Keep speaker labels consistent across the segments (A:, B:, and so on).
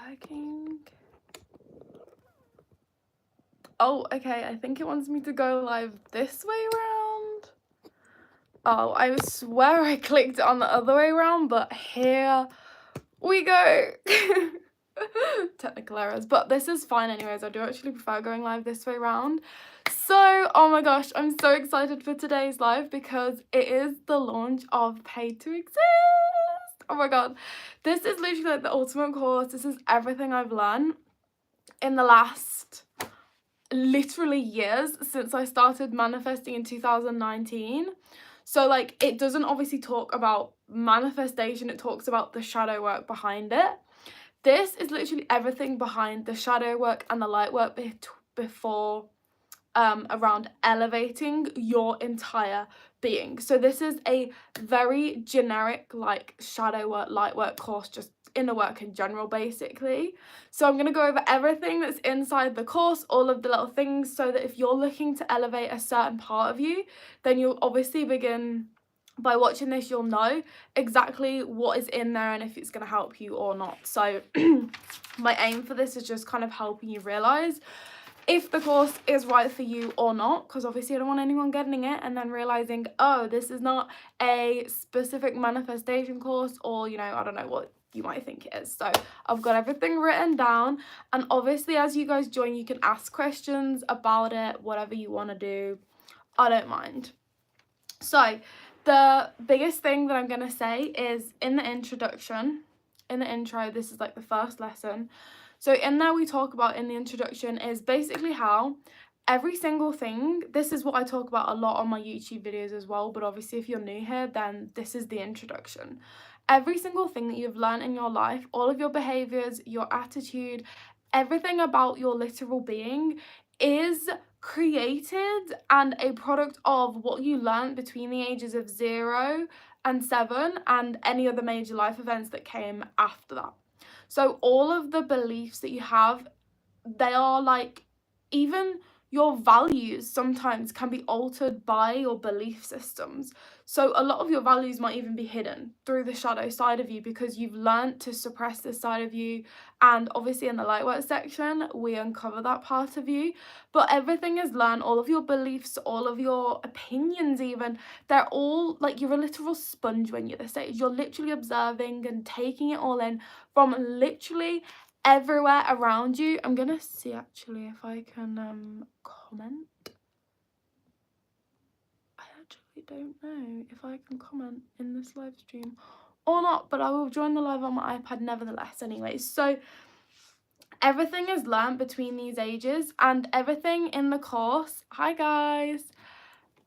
A: working? Oh, okay, I think it wants me to go live this way around. Oh, I swear I clicked it on the other way around, but here we go. Technical errors, but this is fine anyways. I do actually prefer going live this way around. So, oh my gosh, I'm so excited for today's live because it is the launch of Paid to Exist. Oh my god, this is literally like the ultimate course. This is everything I've learned in the last literally years since I started manifesting in 2019. So like, it doesn't obviously talk about manifestation, it talks about the shadow work behind it. This is literally everything behind the shadow work and the light work before around elevating your entire being. So this is a very generic like shadow work, light work course, just inner work in general basically. So I'm going to go over everything that's inside the course, all of the little things, so that if you're looking to elevate a certain part of you, then you'll obviously begin by watching this, you'll know exactly what is in there and if it's going to help you or not. So my aim for this is just kind of helping you realize if the course is right for you or not, because obviously I don't want anyone getting it and then realizing, oh, this is not a specific manifestation course, or, you know, I don't know what you might think it is. So I've got everything written down, and obviously as you guys join, you can ask questions about it, whatever you want to do. I don't mind. So the biggest thing that I'm going to say is in the intro, this is like the first lesson. So in there we talk about in the introduction is basically how every single thing, this is what I talk about a lot on my YouTube videos as well, but obviously if you're new here, then this is the introduction. Every single thing that you've learned in your life, all of your behaviors, your attitude, everything about your literal being is created and a product of what you learned between the ages of 0 and 7 and any other major life events that came after that. So all of the beliefs that you have, they are like, even your values sometimes can be altered by your belief systems. So a lot of your values might even be hidden through the shadow side of you because you've learned to suppress this side of you. And obviously in the light work section, we uncover that part of you. But everything is learned, all of your beliefs, all of your opinions even, they're all like, you're a literal sponge when you're this age. You're literally observing and taking it all in from literally everywhere around you. I'm gonna see actually if I can comment. I actually don't know if I can comment in this live stream or not, but I will join the live on my iPad nevertheless anyways. So everything is learned between these ages, and everything in the course, hi guys,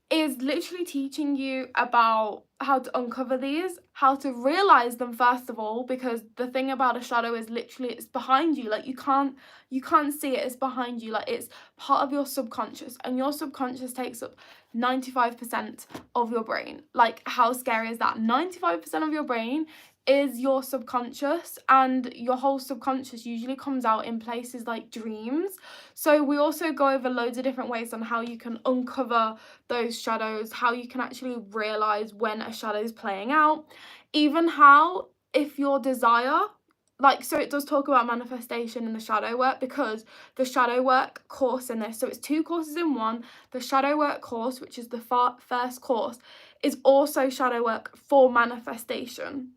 A: is literally teaching you about how to uncover these, how to realize them first of all, because the thing about a shadow is literally it's behind you. Like you can't see it, it's behind you. Like it's part of your subconscious, and your subconscious takes up 95% of your brain. Like how scary is that? 95% of your brain is your subconscious, and your whole subconscious usually comes out in places like dreams. So we also go over loads of different ways on how you can uncover those shadows, how you can actually realize when a shadow is playing out, even how if your desire, like, so it does talk about manifestation in the shadow work, because the shadow work course in this, so it's 2 courses in one. The shadow work course, which is the first course, is also shadow work for manifestation.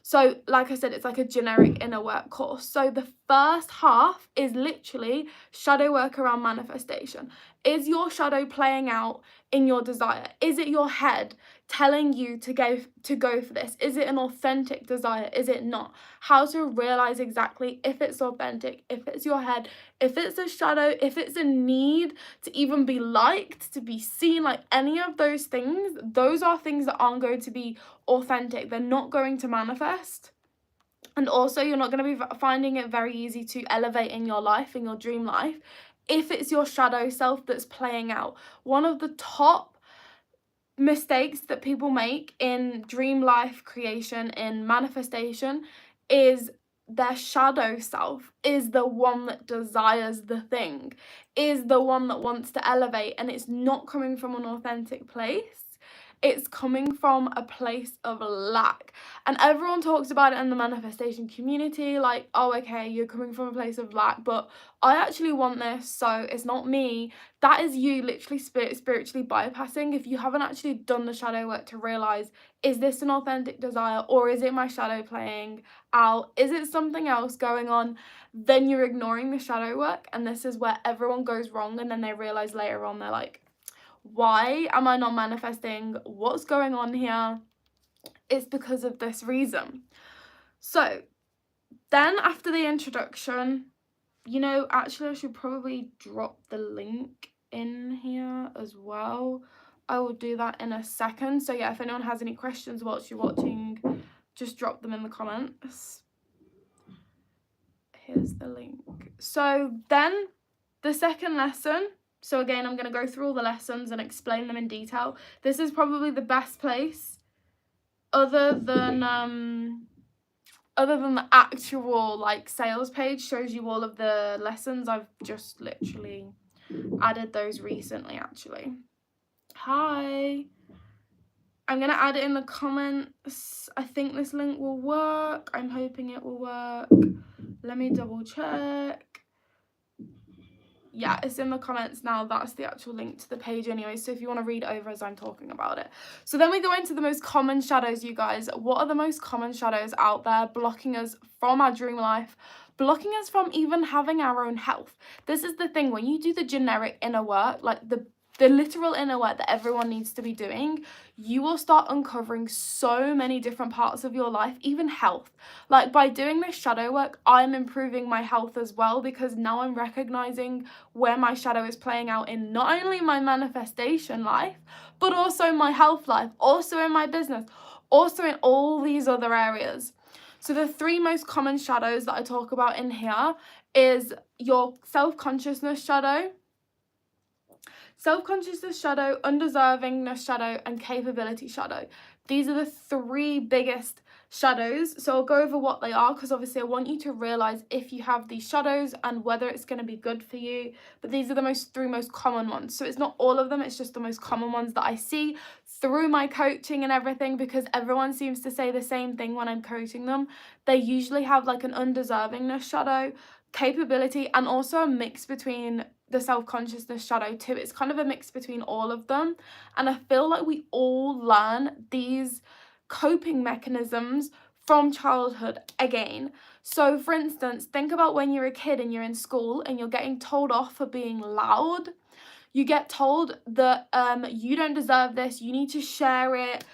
A: So like I said, it's like a generic inner work course. So the first half is literally shadow work around manifestation. Is your shadow playing out in your desire? Is it your head telling you to go for this? Is it an authentic desire? Is it not? How to realize exactly if it's authentic, if it's your head, if it's a shadow, if it's a need to even be liked, to be seen, like any of those things. Those are things that aren't going to be authentic. They're not going to manifest. And also you're not going to be finding it very easy to elevate in your life, in your dream life, if it's your shadow self that's playing out. One of the top mistakes that people make in dream life creation, in manifestation, is their shadow self is the one that desires the thing, is the one that wants to elevate, and it's not coming from an authentic place. it's coming from a place of lack. And everyone talks about it in the manifestation community, like, oh, okay, you're coming from a place of lack, but I actually want this, so it's not me. That is you literally spiritually bypassing. If you haven't actually done the shadow work to realize, is this an authentic desire, or is it my shadow playing out? Is it something else going on? Then you're ignoring the shadow work, and this is where everyone goes wrong. And then they realize later on, they're like, why am I not manifesting? What's going on here? It's because of this reason. So then after the introduction, you know, actually I should probably drop the link in here as well. I will do that in a second. So yeah, if anyone has any questions whilst you're watching, just drop them in the comments. Here's the link. So then the second lesson, so again, I'm going to go through all the lessons and explain them in detail. This is probably the best place other than the actual like sales page shows you all of the lessons. I've just literally added those recently actually. Hi. I'm going to add it in the comments. I think this link will work. I'm hoping it will work. Let me double check. Yeah, it's in the comments now. That's the actual link to the page anyway, so if you want to read over as I'm talking about it. So then we go into the most common shadows, you guys. What are the most common shadows out there blocking us from our dream life, blocking us from even having our own health? This is the thing, when you do the generic inner work, like the literal inner work that everyone needs to be doing, you will start uncovering so many different parts of your life, even health. Like by doing this shadow work, I'm improving my health as well, because now I'm recognizing where my shadow is playing out in not only my manifestation life, but also my health life, also in my business, also in all these other areas. So the three most common shadows that I talk about in here is your self-consciousness shadow, undeservingness shadow, and capability shadow. These are the three biggest shadows. So I'll go over what they are, because obviously I want you to realize if you have these shadows and whether it's going to be good for you. But these are the three most common ones. So it's not all of them, it's just the most common ones that I see through my coaching and everything, because everyone seems to say the same thing when I'm coaching them. They usually have like an undeservingness shadow, capability, and also a mix between the self-consciousness shadow too. It's kind of a mix between all of them, and I feel like we all learn these coping mechanisms from childhood again. So for instance, think about when you're a kid and you're in school and you're getting told off for being loud. You get told that you don't deserve this, you need to share it,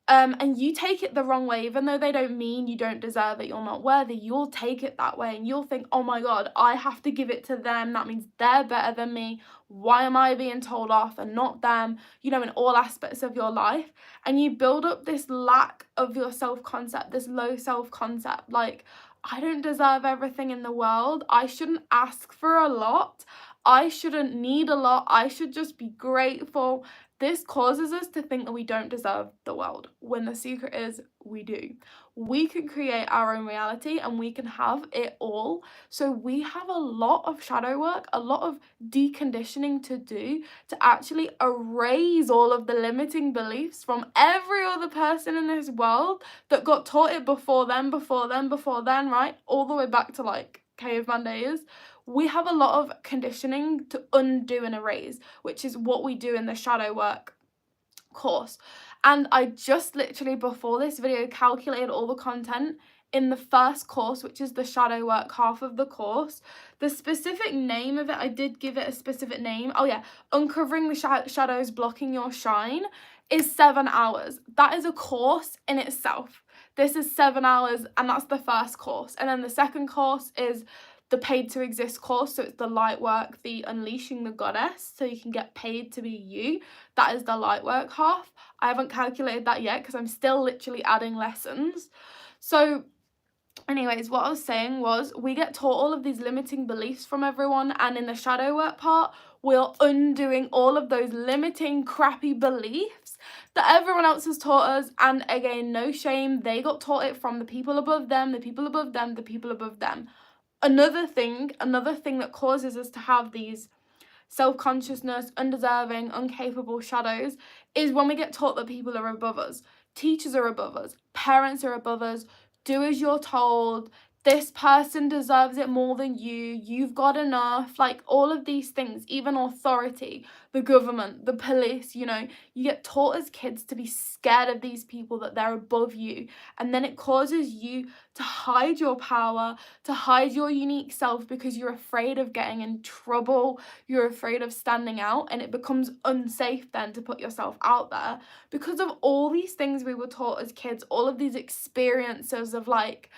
A: and you take it the wrong way. Even though they don't mean you don't deserve it, you're not worthy, you'll take it that way, and you'll think, oh my god, I have to give it to them, that means they're better than me, why am I being told off and not them, you know, in all aspects of your life. And you build up this lack of your self-concept, this low self-concept, like, I don't deserve everything in the world, I shouldn't ask for a lot, I shouldn't need a lot, I should just be grateful. This causes us to think that we don't deserve the world, when the secret is we do. We can create our own reality and we can have it all. So we have a lot of shadow work, a lot of deconditioning to do to actually erase all of the limiting beliefs from every other person in this world that got taught it before then, right? All the way back to like caveman days. We have a lot of conditioning to undo and erase, which is what we do in the shadow work course. And I just literally before this video calculated all the content in the first course, which is the shadow work half of the course. The specific name of it, I did give it a specific name. Oh yeah, uncovering the shadows blocking your shine, is 7 hours. That is a course in itself. This is 7 hours, and that's the first course. And then the second course is the paid to exist course, so it's the light work, the unleashing the goddess, so you can get paid to be you. That is the light work half. I haven't calculated that yet because I'm still literally adding lessons. So anyways, what I was saying was we get taught all of these limiting beliefs from everyone, and in the shadow work part, we're undoing all of those limiting crappy beliefs that everyone else has taught us. And again, no shame, they got taught it from the people above them, the people above them. Another thing that causes us to have these self-consciousness, undeserving, incapable shadows, is when we get taught that people are above us. Teachers are above us, parents are above us, do as you're told, this person deserves it more than you've got enough, like all of these things, even authority, the government, the police, you know, you get taught as kids to be scared of these people, that they're above you, and then it causes you to hide your power, to hide your unique self, because you're afraid of getting in trouble, you're afraid of standing out, and it becomes unsafe then to put yourself out there because of all these things we were taught as kids, all of these experiences of like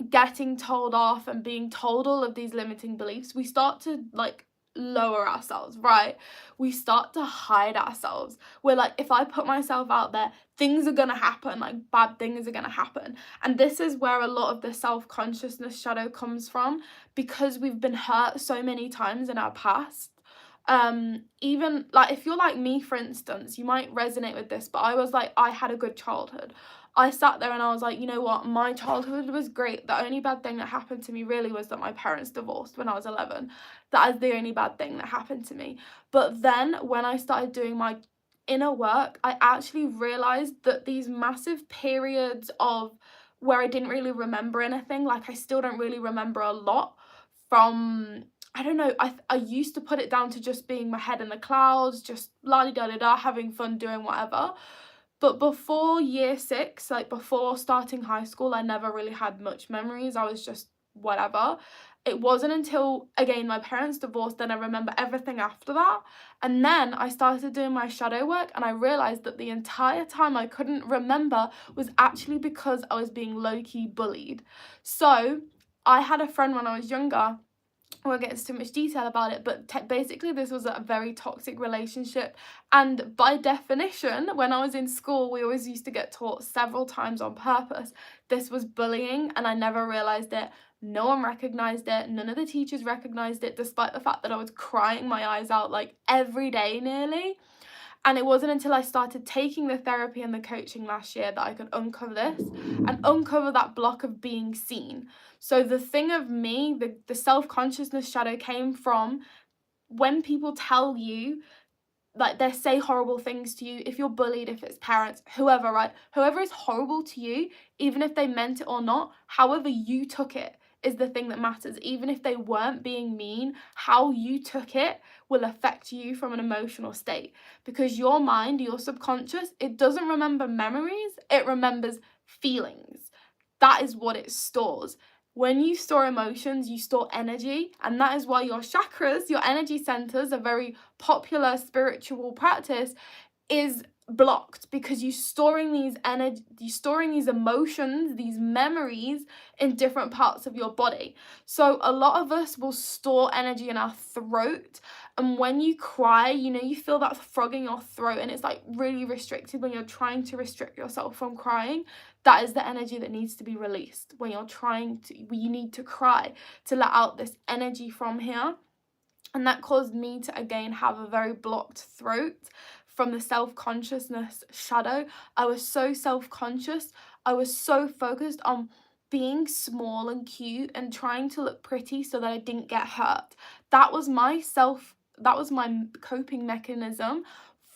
A: getting told off and being told all of these limiting beliefs. We start to like lower ourselves, right? We start to hide ourselves. We're like, if I put myself out there, things are gonna happen, like bad things are gonna happen. And this is where a lot of the self-consciousness shadow comes from, because we've been hurt so many times in our past. Even like if you're like me, for instance, you might resonate with this, but I was like, I had a good childhood. I sat there and I was like, you know what, my childhood was great. The only bad thing that happened to me really was that my parents divorced when I was 11. That is the only bad thing that happened to me. But then when I started doing my inner work, I actually realized that these massive periods of where I didn't really remember anything, like I still don't really remember a lot from, I don't know, I used to put it down to just being my head in the clouds, just la-di-da-da-da, having fun, doing whatever. But before year 6, like before starting high school, I never really had much memories. I was just whatever. It wasn't until, again, my parents divorced, then I remember everything after that. And then I started doing my shadow work and I realized that the entire time I couldn't remember was actually because I was being low-key bullied. So I had a friend when I was younger. I won't get into too much detail about it, but basically this was a very toxic relationship, and by definition, when I was in school, we always used to get taught several times on purpose this was bullying, and I never realised it. No one recognised it, none of the teachers recognised it, despite the fact that I was crying my eyes out like every day nearly. And it wasn't until I started taking the therapy and the coaching last year that I could uncover this and uncover that block of being seen. So the thing of me, the self-consciousness shadow came from when people tell you, like they say horrible things to you, if you're bullied, if it's parents, whoever, right? Whoever is horrible to you, even if they meant it or not, however you took it is the thing that matters. Even if they weren't being mean, how you took it will affect you from an emotional state, because your mind, your subconscious, it doesn't remember memories, it remembers feelings. That is what it stores. When you store emotions, you store energy, and that is why your chakras, your energy centers, a very popular spiritual practice, is blocked, because you're storing these emotions, these memories in different parts of your body. So a lot of us will store energy in our throat, and when you cry, you know, you feel that frog in your throat and it's like really restricted when you're trying to restrict yourself from crying. That is the energy that needs to be released when you need to cry, to let out this energy from here. And that caused me to again have a very blocked throat from the self-consciousness shadow. I was so self-conscious. I was so focused on being small and cute and trying to look pretty so that I didn't get hurt. That was my coping mechanism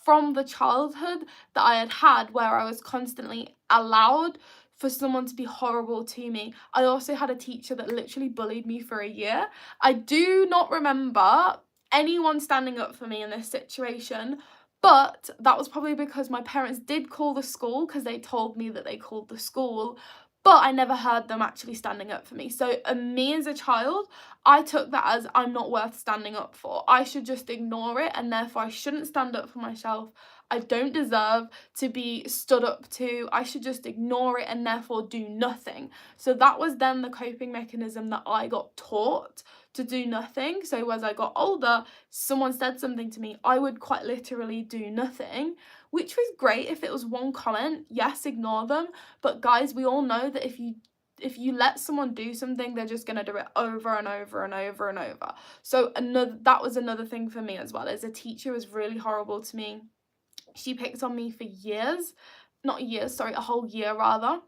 A: from the childhood that I had where I was constantly allowed for someone to be horrible to me. I also had a teacher that literally bullied me for a year. I do not remember anyone standing up for me in this situation, but that was probably because my parents did call the school, because they told me that they called the school, but I never heard them actually standing up for me. So me as a child, I took that as I'm not worth standing up for. I should just ignore it, and therefore I shouldn't stand up for myself. I don't deserve to be stood up to. I should just ignore it and therefore do nothing. So that was then the coping mechanism that I got taught, to do nothing. So as I got older, someone said something to me, I would quite literally do nothing, which was great. If it was one comment, yes, ignore them. But guys, we all know that if you let someone do something, they're just going to do it over and over and over and over. So that was another thing for me as well, as a teacher was really horrible to me. She picked on me for years, not years, sorry, a whole year rather.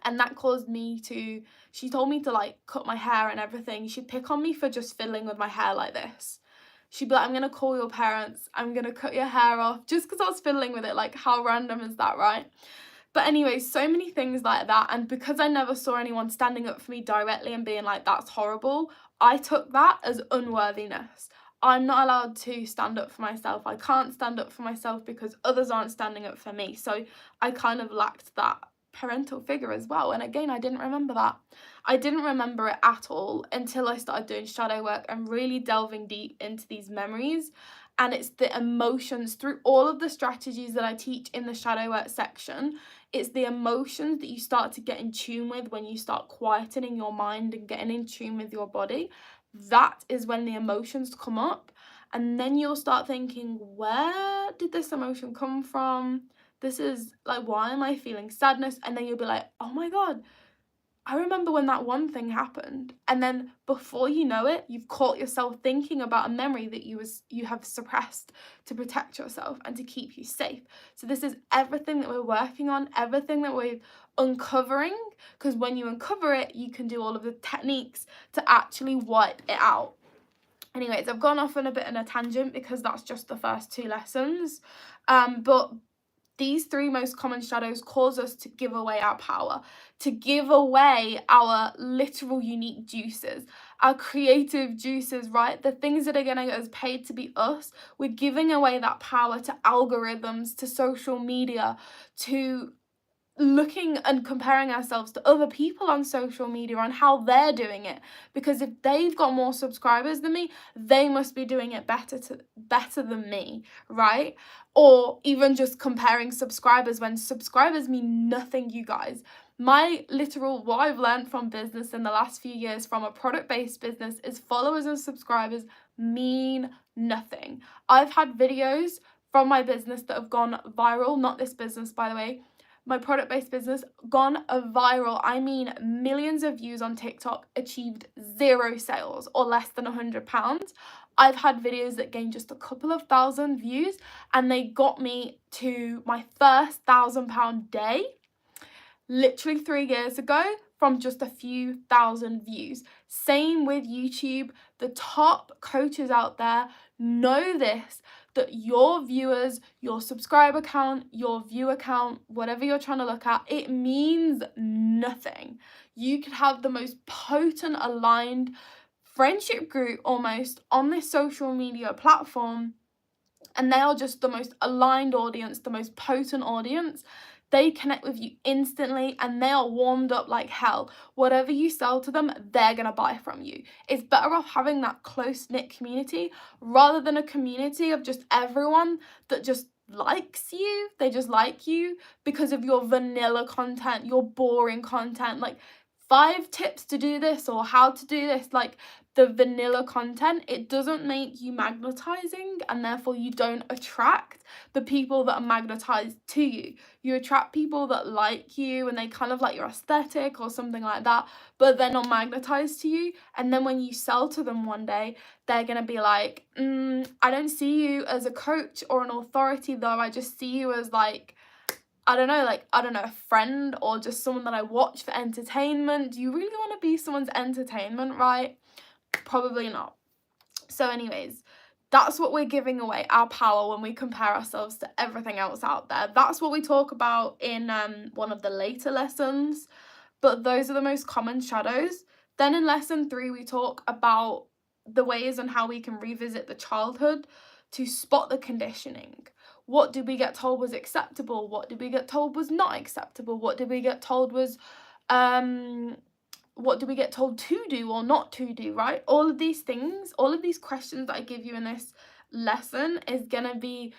A: And that caused me to, she told me to like cut my hair and everything. She'd pick on me for just fiddling with my hair like this. She'd be like, I'm gonna call your parents, I'm gonna cut your hair off, just because I was fiddling with it. Like, how random is that, right? But anyway, so many things like that. And because I never saw anyone standing up for me directly and being like, that's horrible, I took that as unworthiness. I'm not allowed to stand up for myself. I can't stand up for myself because others aren't standing up for me. So I kind of lacked that parental figure as well. And again, I didn't remember that. I didn't remember it at all until I started doing shadow work and really delving deep into these memories. And it's the emotions through all of the strategies that I teach in the shadow work section. It's the emotions that you start to get in tune with when you start quietening your mind and getting in tune with your body. That is when the emotions come up, and then you'll start thinking, where did this emotion come from? This is like, why am I feeling sadness? And then you'll be like, oh my God, I remember when that one thing happened. And then before you know it, you've caught yourself thinking about a memory that you have suppressed to protect yourself and to keep you safe. So this is everything that we're working on, everything that we're uncovering, because when you uncover it, you can do all of the techniques to actually wipe it out. Anyways, I've gone off on a bit of a tangent because that's just the first 2 lessons. But these 3 most common shadows cause us to give away our power, to give away our literal unique juices, our creative juices, right? The things that are going to get us paid to be us. We're giving away that power to algorithms, to social media, to looking and comparing ourselves to other people on social media on how they're doing it, because if they've got more subscribers than me, they must be doing it better than me, right? Or even just comparing subscribers when subscribers mean nothing, you guys. My literal, what I've learned from business in the last few years from a product-based business is followers and subscribers mean nothing. I've had videos from my business that have gone viral, not this business, by the way, my product-based business, gone viral. I mean, millions of views on TikTok, achieved 0 sales or less than £100. I've had videos that gained just a couple of thousand views, and they got me to my first £1,000 day literally 3 years ago from just a few thousand views. Same with YouTube. The top coaches out there know this, that your viewers, your subscriber count, your viewer count, whatever you're trying to look at, it means nothing. You could have the most potent, aligned friendship group almost on this social media platform, and they are just the most aligned audience, the most potent audience. They connect with you instantly and they are warmed up like hell. Whatever you sell to them, they're going to buy from you. It's better off having that close-knit community rather than a community of just everyone that just likes you. They just like you because of your vanilla content, your boring content, like 5 tips to do this or how to do this, like the vanilla content. It doesn't make you magnetizing, and therefore you don't attract the people that are magnetized to you. You attract people that like you and they kind of like your aesthetic or something like that, but they're not magnetized to you. And then when you sell to them one day, they're gonna be like, I don't see you as a coach or an authority though, I just see you as like, I don't know, a friend or just someone that I watch for entertainment. Do you really want to be someone's entertainment, right? Probably not. So anyways, that's what we're giving away, our power, when we compare ourselves to everything else out there. That's what we talk about in one of the later lessons, but those are the most common shadows. Then in lesson 3, we talk about the ways on how we can revisit the childhood to spot the conditioning. What did we get told was acceptable? What did we get told was not acceptable? What did we get told was, what do we get told to do or not to do, right? All of these things, all of these questions that I give you in this lesson is going to be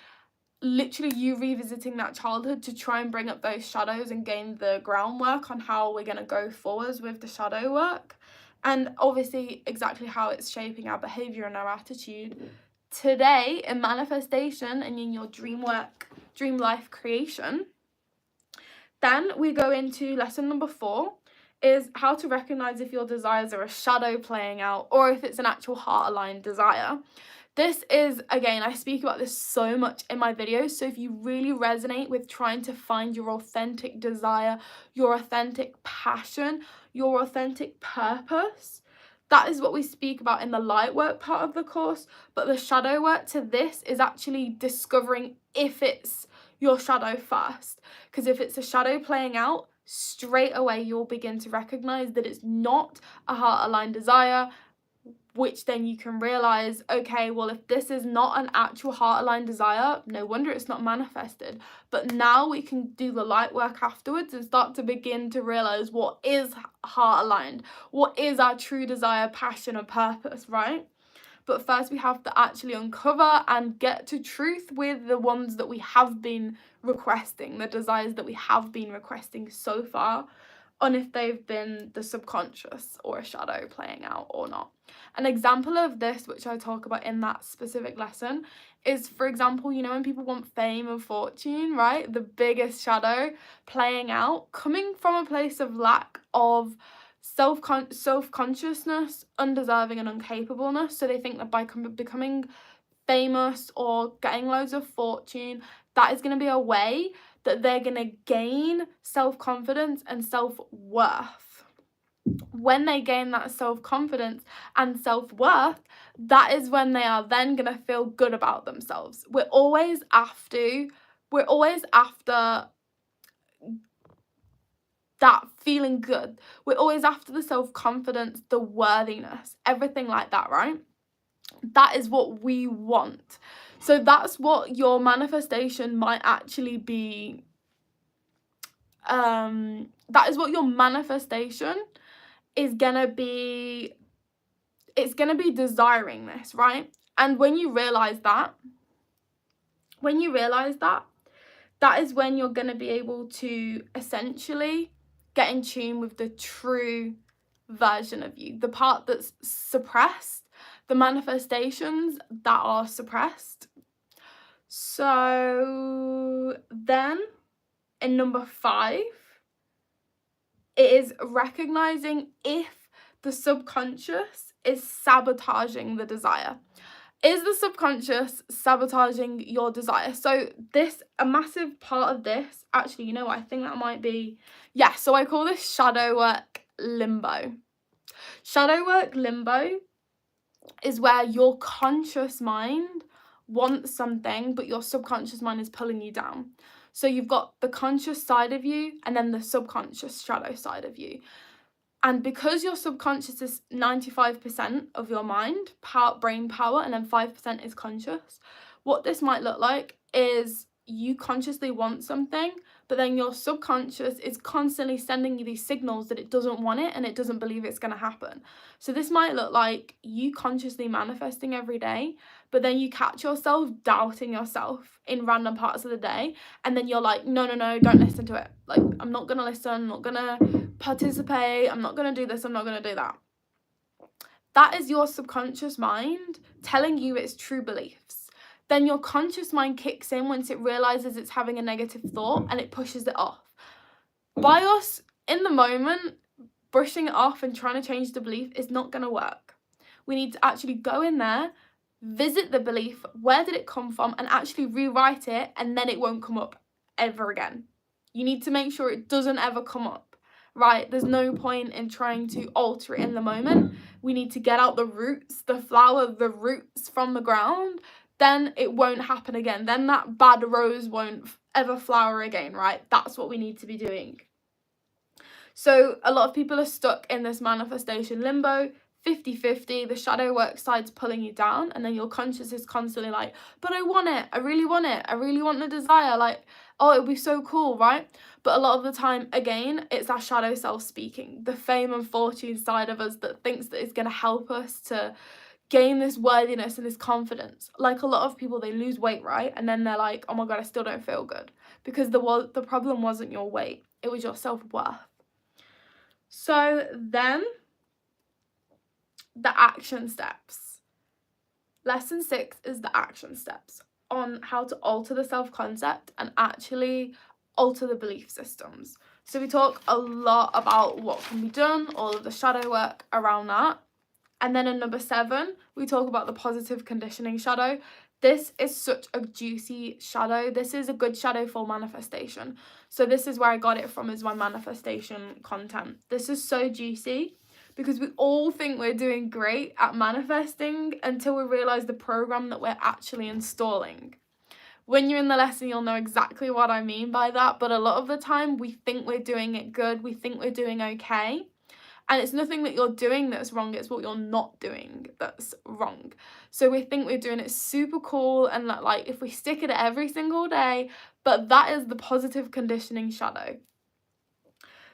A: literally you revisiting that childhood to try and bring up those shadows and gain the groundwork on how we're going to go forwards with the shadow work. And obviously exactly how it's shaping our behavior and our attitude today in manifestation and in your dream work, dream life creation. Then we go into lesson number 4. is how to recognize if your desires are a shadow playing out or if it's an actual heart-aligned desire. This is, again, I speak about this so much in my videos, so if you really resonate with trying to find your authentic desire, your authentic passion, your authentic purpose, that is what we speak about in the light work part of the course. But the shadow work to this is actually discovering if it's your shadow first. Because if it's a shadow playing out, straight away you'll begin to recognize that it's not a heart-aligned desire, which then you can realize, okay, well, if this is not an actual heart-aligned desire, no wonder it's not manifested. But now we can do the light work afterwards and start to begin to realize what is heart-aligned, what is our true desire, passion, and purpose, right? But first we have to actually uncover and get to truth with the ones that we have been requesting, the desires that we have been requesting so far, on if they've been the subconscious or a shadow playing out or not. An example of this, which I talk about in that specific lesson, is, for example, you know, when people want fame and fortune, right? The biggest shadow playing out, coming from a place of lack of self-consciousness, undeserving and uncapableness. So they think that by becoming famous or getting loads of fortune, that is going to be a way that they're going to gain self-confidence and self-worth. When they gain that self-confidence and self-worth, that is when they are then going to feel good about themselves. We're always after that feeling good. We're always after the self-confidence, the worthiness, everything like that, right? That is what we want. So that's what your manifestation might actually be. That is what your manifestation is gonna be. It's gonna be desiring this, right? And when you realize that, that is when you're gonna be able to essentially get in tune with the true version of you, the part that's suppressed, the manifestations that are suppressed. So then in number 5, it is recognizing if the subconscious is sabotaging the desire. Is the subconscious sabotaging your desire? So a massive part of this, actually, you know what, I think that might be, yeah, so I call this shadow work limbo. Shadow work limbo is where your conscious mind wants something, but your subconscious mind is pulling you down. So you've got the conscious side of you and then the subconscious shadow side of you. And because your subconscious is 95% of your mind, brain power, and then 5% is conscious, what this might look like is you consciously want something, but then your subconscious is constantly sending you these signals that it doesn't want it and it doesn't believe it's going to happen. So this might look like you consciously manifesting every day, but then you catch yourself doubting yourself in random parts of the day, and then you're like, no, don't listen to it. Like, I'm not going to listen, I'm not going to participate, I'm not going to do this, I'm not going to do that. That is your subconscious mind telling you its true beliefs. Then your conscious mind kicks in once it realizes it's having a negative thought and it pushes it off. By us, in the moment, brushing it off and trying to change the belief is not going to work. We need to actually go in there, visit the belief, where did it come from, and actually rewrite it, and then it won't come up ever again. You need to make sure it doesn't ever come up, right? There's no point in trying to alter it in the moment. We need to get out the roots, the flower, the roots from the ground. Then it won't happen again. Then that bad rose won't ever flower again, right? That's what we need to be doing. So a lot of people are stuck in this manifestation limbo, 50-50, the shadow work side's pulling you down, and then your conscious is constantly like, but I want it, I really want it, I really want the desire, like, oh, it would be so cool, right? But a lot of the time, again, it's our shadow self speaking, the fame and fortune side of us that thinks that it's going to help us to gain this worthiness and this confidence. Like a lot of people, they lose weight, right? And then they're like, oh my God, I still don't feel good. Because the problem wasn't your weight, it was your self-worth. So then, the action steps. Lesson 6 is the action steps on how to alter the self-concept and actually alter the belief systems. So we talk a lot about what can be done, all of the shadow work around that. And then in number 7, we talk about the positive conditioning shadow. This is such a juicy shadow. This is a good shadow for manifestation. So this is where I got it from, is my manifestation content. This is so juicy because we all think we're doing great at manifesting until we realize the program that we're actually installing. When you're in the lesson, you'll know exactly what I mean by that. But a lot of the time, we think we're doing it good. We think we're doing okay. And it's nothing that you're doing that's wrong. It's what you're not doing that's wrong. So we think we're doing it super cool and that, like, if we stick at it every single day, but that is the positive conditioning shadow.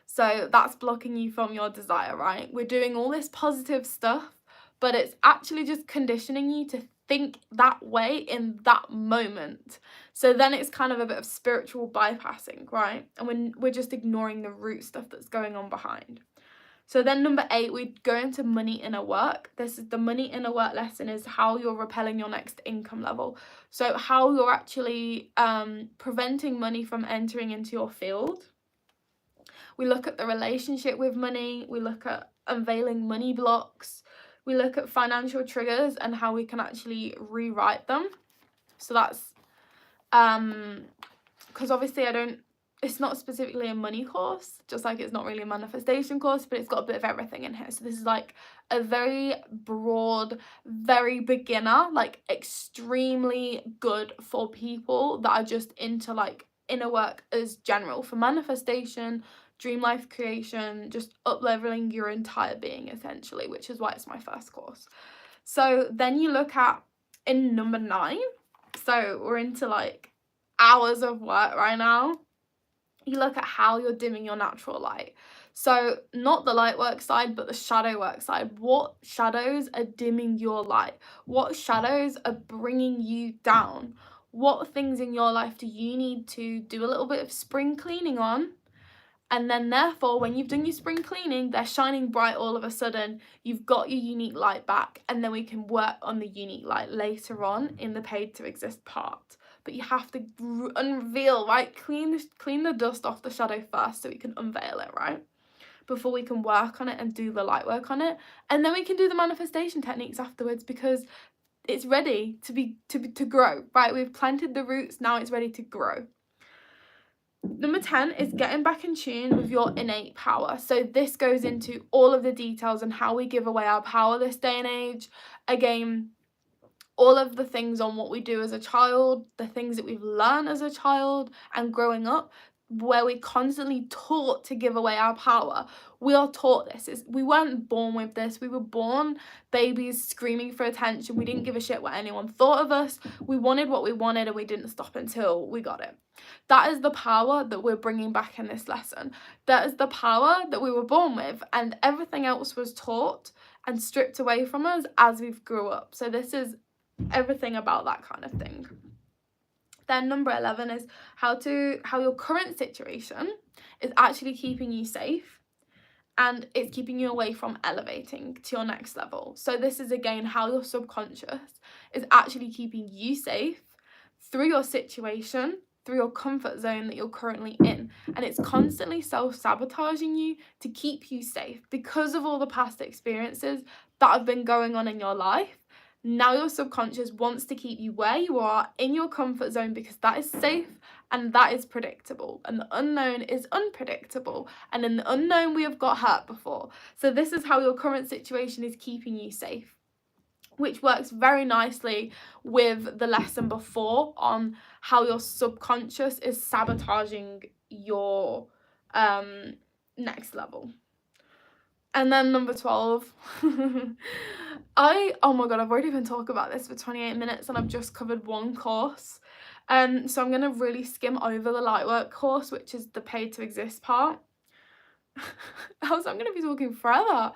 A: So that's blocking you from your desire, right? We're doing all this positive stuff, but it's actually just conditioning you to think that way in that moment. So then it's kind of a bit of spiritual bypassing, right? And we're just ignoring the root stuff that's going on behind. So then number 8, we go into money inner work. This is the money inner work lesson, is how you're repelling your next income level. So how you're actually preventing money from entering into your field. We look at the relationship with money. We look at unveiling money blocks. We look at financial triggers and how we can actually rewrite them. So that's because obviously it's not specifically a money course, just like it's not really a manifestation course, but it's got a bit of everything in here. So this is like a very broad, very beginner, like extremely good for people that are just into like inner work as general, for manifestation, dream life creation, just up-leveling your entire being essentially, which is why it's my first course. So then you look at in number 9, so we're into like hours of work right now. You look at how you're dimming your natural light. So not the light work side, but the shadow work side. What shadows are dimming your light? What shadows are bringing you down? What things in your life do you need to do a little bit of spring cleaning on? And then therefore, when you've done your spring cleaning, they're shining bright all of a sudden. You've got your unique light back, and then we can work on the unique light later on in the paid to exist part. But you have to unveil, right? Clean the dust off the shadow first so we can unveil it, right? Before we can work on it and do the light work on it. And then we can do the manifestation techniques afterwards, because it's ready to grow, right? We've planted the roots, now it's ready to grow. Number 10 is getting back in tune with your innate power. So this goes into all of the details on how we give away our power this day and age. Again, all of the things on what we do as a child, the things that we've learned as a child and growing up, where we're constantly taught to give away our power. We are taught this. We weren't born with this. We were born babies screaming for attention. We didn't give a shit what anyone thought of us. We wanted what we wanted and we didn't stop until we got it. That is the power that we're bringing back in this lesson. That is the power that we were born with, and everything else was taught and stripped away from us as we've grew up. So this is everything about that kind of thing. Then number 11 is how your current situation is actually keeping you safe, and it's keeping you away from elevating to your next level. So this is again how your subconscious is actually keeping you safe through your situation, through your comfort zone that you're currently in, and it's constantly self-sabotaging you to keep you safe because of all the past experiences that have been going on in your life. Now your subconscious wants to keep you where you are in your comfort zone because that is safe and that is predictable, and the unknown is unpredictable, and in the unknown we have got hurt before. So this is how your current situation is keeping you safe, which works very nicely with the lesson before on how your subconscious is sabotaging your next level. And then number 12, oh my god, I've already been talking about this for 28 minutes and I've just covered one course. So I'm going to really skim over the Lightwork course, which is the paid to exist part. Else I'm going to be talking forever.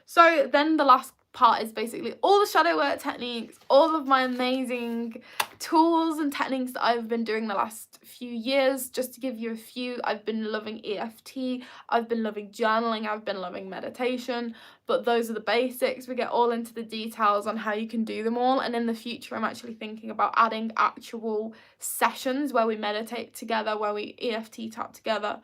A: So then the last part is basically all the shadow work techniques, all of my amazing tools and techniques that I've been doing the last few years. Just to give you a few, I've been loving EFT, I've been loving journaling, I've been loving meditation, but those are the basics. We get all into the details on how you can do them all, and in the future I'm actually thinking about adding actual sessions where we meditate together, where we EFT tap together,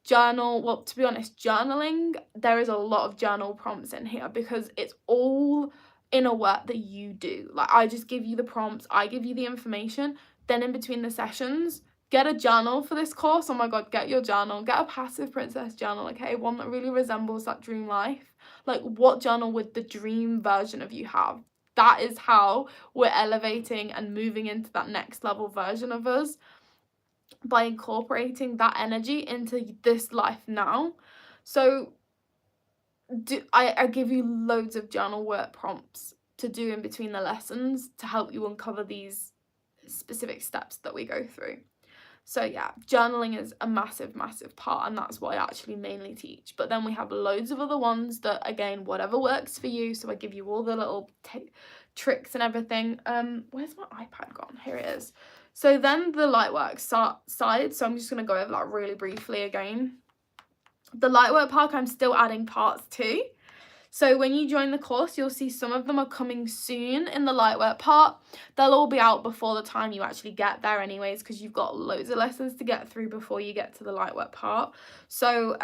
A: journal. Well, to be honest, journaling, there is a lot of journal prompts in here because it's all inner work that you do. Like, I just give you the prompts, I give you the information, then in between the sessions, get a journal for this course. Oh my god, get your journal. Get a passive princess journal, okay? One that really resembles that dream life. Like, what journal would the dream version of you have? That is how we're elevating and moving into that next level version of us, by incorporating that energy into this life now. So I give you loads of journal work prompts to do in between the lessons to help you uncover these specific steps that we go through. So yeah, journaling is a massive, massive part, and that's what I actually mainly teach. But then we have loads of other ones that, again, whatever works for you. So I give you all the little tricks and everything. Where's my iPad gone? Here it is. So then the lightwork side. So I'm just going to go over that really briefly again. The lightwork part, I'm still adding parts to. So when you join the course, you'll see some of them are coming soon in the lightwork part. They'll all be out before the time you actually get there anyways, because you've got loads of lessons to get through before you get to the lightwork part. So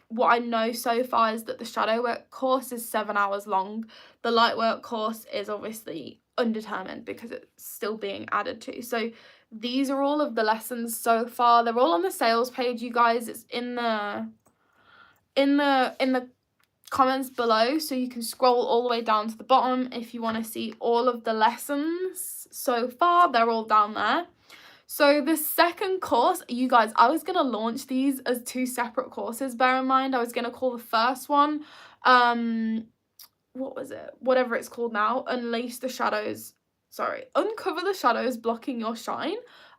A: what I know so far is that the shadow work course is 7 hours long. The lightwork course is obviously undetermined because it's still being added to. So these are all of the lessons so far. They're all on the sales page, you guys. It's in the comments below, so you can scroll all the way down to the bottom if you want to see all of the lessons so far. They're all down there. So the second course, you guys, I was going to launch these as 2 separate courses. Bear in mind, I was going to call the first one, what was it? Whatever it's called now, Uncover the Shadows Blocking Your Shine.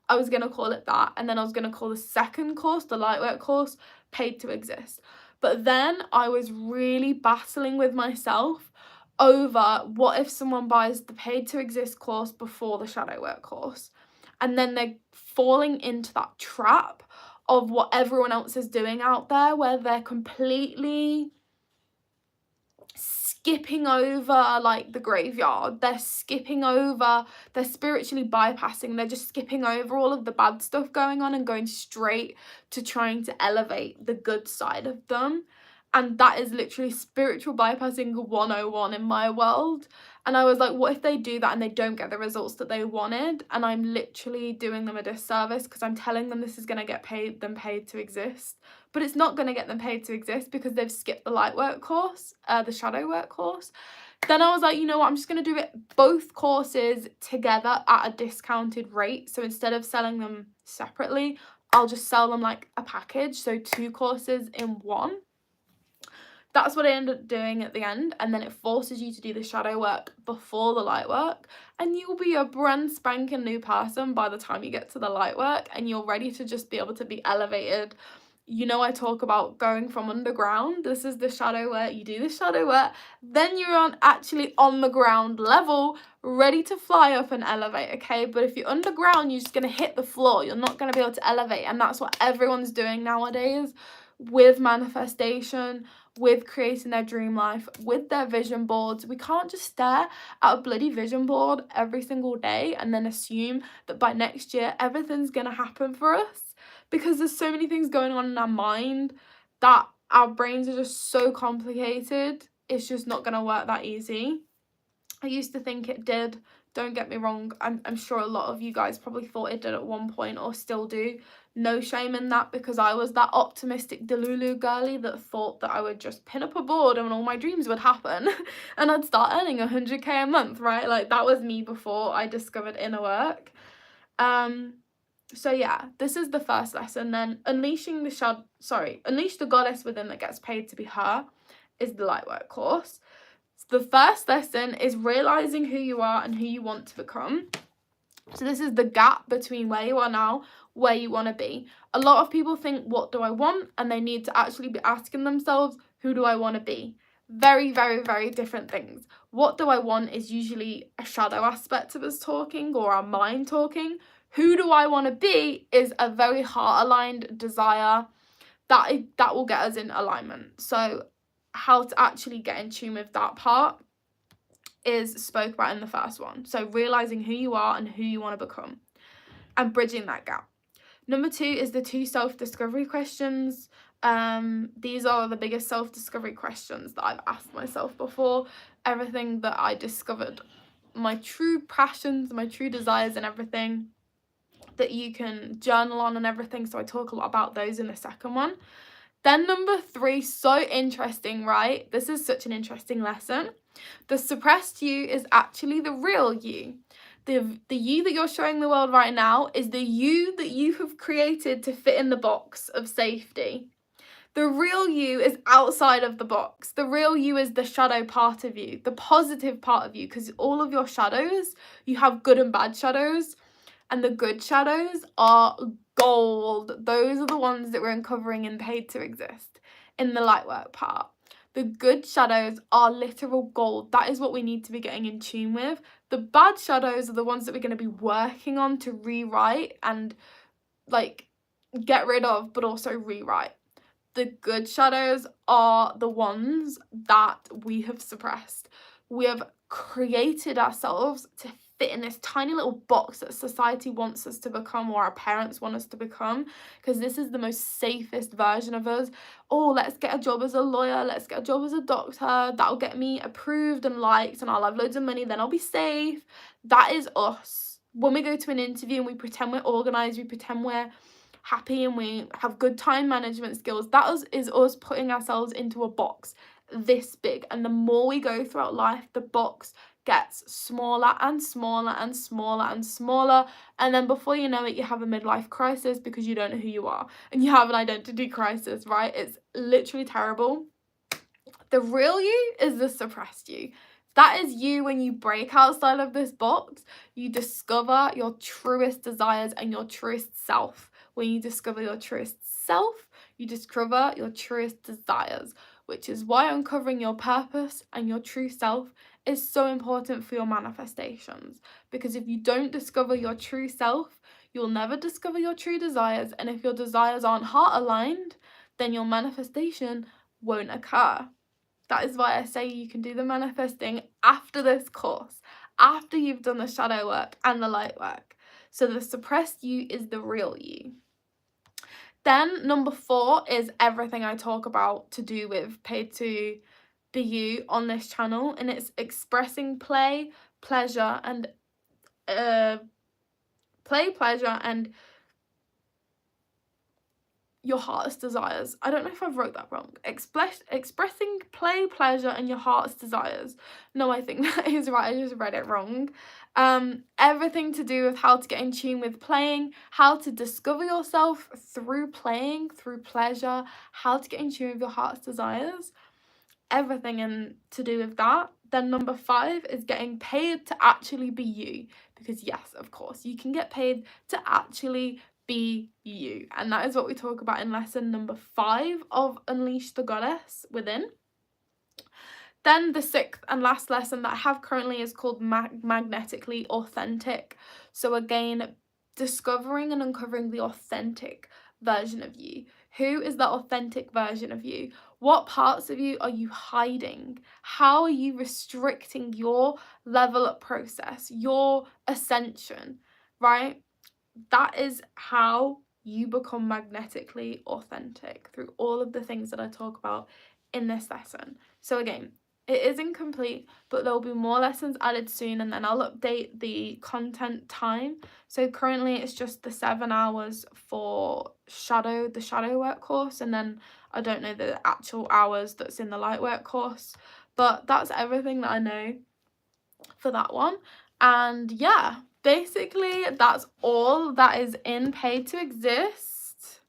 A: I was going to call it that. And then I was going to call the second course, the Lightwork course, Paid to Exist. But then I was really battling with myself over what if someone buys the Paid to Exist course before the Shadow Work course, and then they're falling into that trap of what everyone else is doing out there, where they're completely skipping over like the graveyard. They're spiritually bypassing, they're just skipping over all of the bad stuff going on and going straight to trying to elevate the good side of them. And that is literally spiritual bypassing 101 in my world. And I was like, what if they do that and they don't get the results that they wanted? And I'm literally doing them a disservice because I'm telling them this is going to get paid to exist. But it's not going to get them paid to exist because they've skipped the Lightwork course, the Shadow Work course. Then I was like, you know what, I'm just going to do both courses together at a discounted rate. So instead of selling them separately, I'll just sell them like a package. So 2 courses in one. That's what I ended up doing at the end, and then it forces you to do the shadow work before the light work, and you'll be a brand spanking new person by the time you get to the light work, and you're ready to just be able to be elevated. You know, I talk about going from underground. This is the shadow work. You do the shadow work, then you're actually on the ground level, ready to fly up and elevate, okay? But if you're underground, you're just going to hit the floor. You're not going to be able to elevate, and that's what everyone's doing nowadays with manifestation, with creating their dream life, with their vision boards. We can't just stare at a bloody vision board every single day and then assume that by next year everything's gonna happen for us, because there's so many things going on in our mind that our brains are just so complicated. It's just not gonna work that easy. I used to think it did. Don't get me wrong, I'm sure a lot of you guys probably thought it did at one point or still do. No shame in that, because I was that optimistic Delulu girly that thought that I would just pin up a board and all my dreams would happen and I'd start earning 100k a month, right? Like, that was me before I discovered inner work. So yeah, this is the first lesson. Then Unleash the Goddess Within That Gets Paid to Be Her is the Lightwork course. The first lesson is realizing who you are and who you want to become. So this is the gap between where you are now, where you want to be. A lot of people think, what do I want? And they need to actually be asking themselves, who do I want to be? Very, very, very different things. What do I want is usually a shadow aspect of us talking, or our mind talking. Who do I want to be is a very heart-aligned desire that will get us in alignment. So how to actually get in tune with that part is spoke about in the first one. So realizing who you are and who you want to become and bridging that gap. Number 2 is the 2 self-discovery questions. These are the biggest self-discovery questions that I've asked myself before. Everything that I discovered, my true passions, my true desires, and everything that you can journal on and everything. So I talk a lot about those in the second one. Then number 3, so interesting, right? This is such an interesting lesson. The suppressed you is actually the real you. The you that you're showing the world right now is the you that you have created to fit in the box of safety. The real you is outside of the box. The real you is the shadow part of you, the positive part of you, because all of your shadows, you have good and bad shadows, and the good shadows are gold. Those are the ones that we're uncovering in Paid to Exist in the light work part. The good shadows are literal gold. That is what we need to be getting in tune with. The bad shadows are the ones that we're going to be working on to rewrite and like get rid of, but also rewrite. The good shadows are the ones that we have suppressed. We have created ourselves to fit in this tiny little box that society wants us to become, or our parents want us to become, because this is the most safest version of us. Oh, let's get a job as a lawyer, let's get a job as a doctor, that'll get me approved and liked, and I'll have loads of money, then I'll be safe. That is us. When we go to an interview and we pretend we're organized, we pretend we're happy and we have good time management skills, that is us putting ourselves into a box this big. And the more we go throughout life, the box gets smaller and smaller and smaller and smaller, and then before you know it, you have a midlife crisis because you don't know who you are, and you have an identity crisis, right? It's literally terrible. The real you is the suppressed you. That is you when you break outside of this box. You discover your truest desires and your truest self. When you discover your truest self, you discover your truest desires, which is why uncovering your purpose and your true self is so important for your manifestations. Because if you don't discover your true self, you'll never discover your true desires. And if your desires aren't heart aligned, then your manifestation won't occur. That is why I say you can do the manifesting after this course, after you've done the shadow work and the light work. So the suppressed you is the real you. Then number 4 is everything I talk about to do with Paid to Be You on this channel, and it's expressing play, pleasure, and your heart's desires. I don't know if I've wrote that wrong. Expressing play, pleasure, and your heart's desires. No, I think that is right. I just read it wrong. Everything to do with how to get in tune with playing, how to discover yourself through playing, through pleasure, how to get in tune with your heart's desires. Everything to do with that. Then number 5 is getting paid to actually be you. Because yes, of course, you can get paid to actually be you. And that is what we talk about in lesson number 5 of Unleash the Goddess Within. Then the 6th and last lesson that I have currently is called Magnetically Authentic. So again, discovering and uncovering the authentic version of you. Who is that authentic version of you? What parts of you are you hiding? How are you restricting your level up process, your ascension, right? That is how you become magnetically authentic, through all of the things that I talk about in this lesson. So again, it is incomplete, but there will be more lessons added soon, and then I'll update the content time. So currently it's just the 7 hours for the shadow work course, and then I don't know the actual hours that's in the light work course, but that's everything that I know for that one. And yeah, basically that's all that is in Paid to Exist,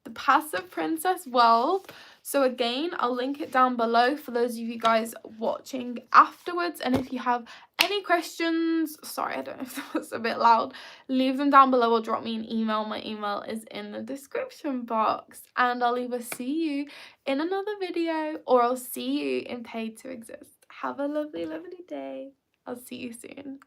A: the Passive Princess world. So again, I'll link it down below for those of you guys watching afterwards. And if you have any questions, sorry, I don't know if that was a bit loud, leave them down below or drop me an email. My email is in the description box. And I'll either see you in another video or I'll see you in Paid to Exist. Have a lovely, lovely day. I'll see you soon.